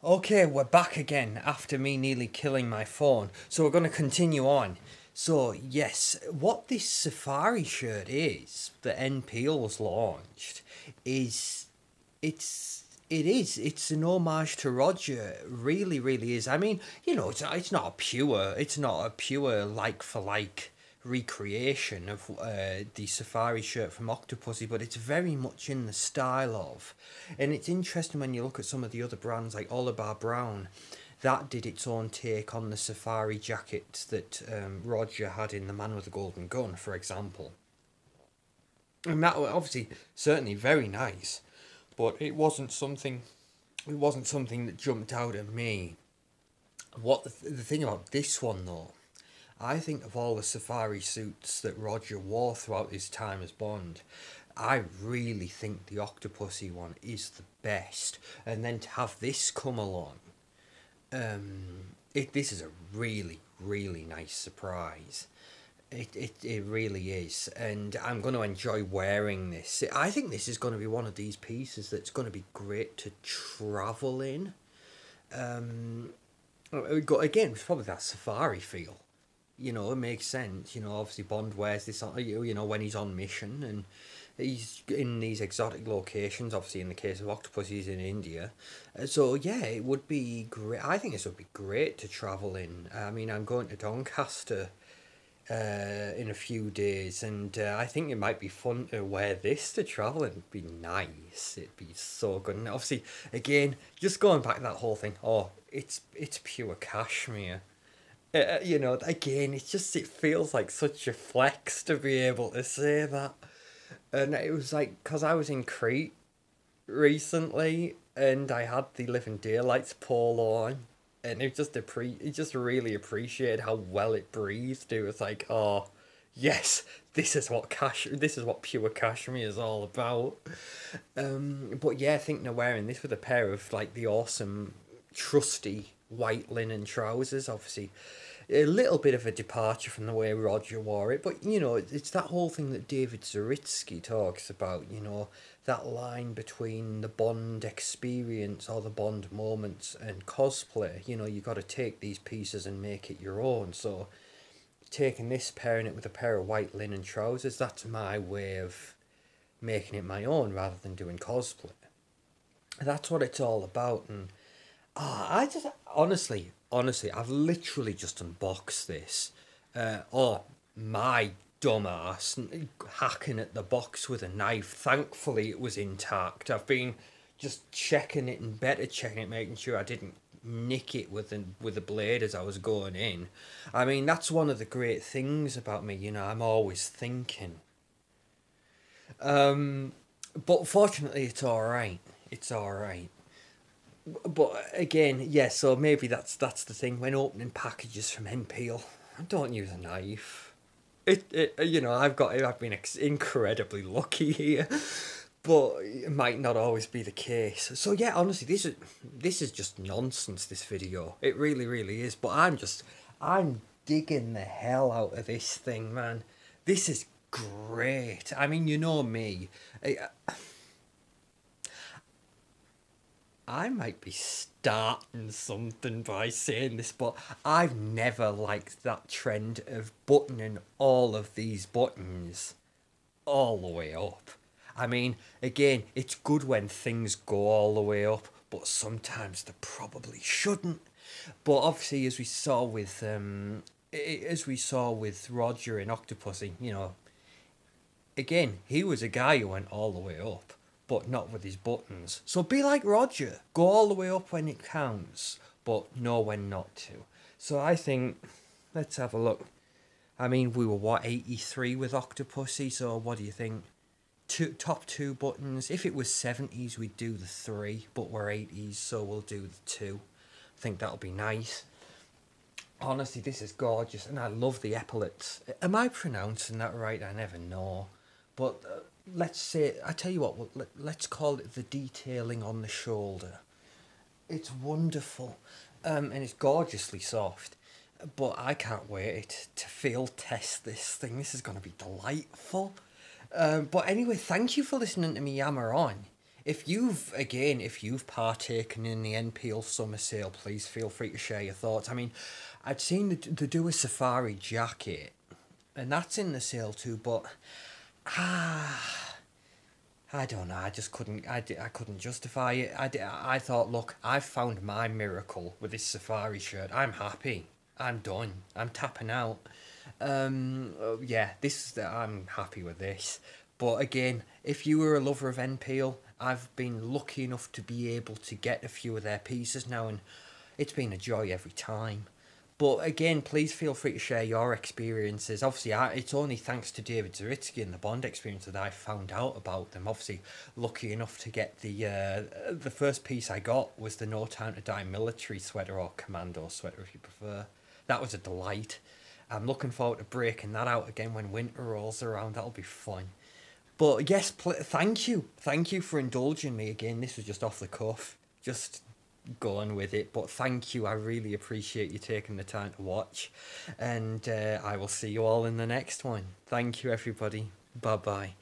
Okay, we're back again after me nearly killing my phone. So we're going to continue on. So, yes, what this Safari shirt is that Peal was launched is it's an homage to Roger. Really, really is. I mean, it's not a pure like for like recreation of the Safari shirt from Octopussy, but it's very much in the style of. And it's interesting when you look at some of the other brands like Oliver Brown, that did its own take on the Safari jacket that Roger had in The Man with the Golden Gun, for example. And that was obviously certainly very nice, but it wasn't something that jumped out at me. The thing about this one though, I think of all the safari suits that Roger wore throughout his time as Bond, I really think the Octopussy one is the best. And then to have this come along, this is a really, really nice surprise. It really is, and I'm going to enjoy wearing this. I think this is going to be one of these pieces that's going to be great to travel in. Again, it's probably that safari feel. It makes sense. Obviously Bond wears this on, when he's on mission and he's in these exotic locations. Obviously, in the case of Octopus, he's in India. So yeah, it would be great. I think this would be great to travel in. I mean, I'm going to Doncaster in a few days, and I think it might be fun to wear this to travel. It'd be nice. It'd be so good. And obviously, again, just going back to that whole thing. Oh, it's pure cashmere. Again, it feels like such a flex to be able to say that. And it was like, because I was in Crete recently and I had the Living Daylights polo on, and it just really appreciated how well it breathed. It was like, oh, yes, this is what pure cashmere is all about. But yeah, thinking of wearing this with a pair of like the awesome, trusty white linen trousers, obviously a little bit of a departure from the way Roger wore it, but it's that whole thing that David Zaritsky talks about, that line between the Bond experience or the Bond moments and cosplay. You got to take these pieces and make it your own. So taking this, pairing it with a pair of white linen trousers, that's my way of making it my own rather than doing cosplay. That's what it's all about. And I just honestly, I've literally just unboxed this. My dumbass hacking at the box with a knife. Thankfully, it was intact. I've been just checking it and better checking it, making sure I didn't nick it with the blade as I was going in. I mean, that's one of the great things about me. I'm always thinking. But fortunately, it's all right. It's all right. But again, yeah. So maybe that's the thing when opening packages from NPL. Don't use a knife. I've been incredibly lucky here, but it might not always be the case. So yeah, honestly, this is just nonsense. This video, it really, really is. But I'm digging the hell out of this thing, man. This is great. I mean, you know me. I might be starting something by saying this, but I've never liked that trend of buttoning all of these buttons all the way up. I mean, again, it's good when things go all the way up, but sometimes they probably shouldn't. But obviously, as we saw with Roger in Octopussy, again, he was a guy who went all the way up, but not with his buttons. So be like Roger. Go all the way up when it counts, but know when not to. So I think, let's have a look. I mean, we were, 83 with Octopussy, so what do you think? Top two buttons. If it was 70s, we'd do the 3, but we're 80s, so we'll do the 2. I think that'll be nice. Honestly, this is gorgeous, and I love the epaulets. Am I pronouncing that right? I never know. But let's say, I tell you what, let's call it the detailing on the shoulder. It's wonderful, and it's gorgeously soft. But I can't wait to field test this thing. This is going to be delightful. But anyway, thank you for listening to me yammer on. If you've partaken in the NPL summer sale, please feel free to share your thoughts. I mean, I'd seen they do a safari jacket, and that's in the sale too. But I don't know. I just couldn't. I couldn't justify it. I thought, look, I've found my miracle with this safari shirt. I'm happy. I'm done. I'm tapping out. Yeah, I'm happy with this. But again, if you were a lover of NPL, I've been lucky enough to be able to get a few of their pieces now, and it's been a joy every time. But again, please feel free to share your experiences. Obviously, it's only thanks to David Zaritsky and the Bond experience that I found out about them. Obviously, lucky enough to get the first piece I got was the No Time to Die military sweater, or commando sweater if you prefer. That was a delight. I'm looking forward to breaking that out again when winter rolls around. That'll be fun. But yes, thank you. Thank you for indulging me again. This was just off the cuff. Just going with it. But thank you. I really appreciate you taking the time to watch. And I will see you all in the next one. Thank you, everybody. Bye-bye.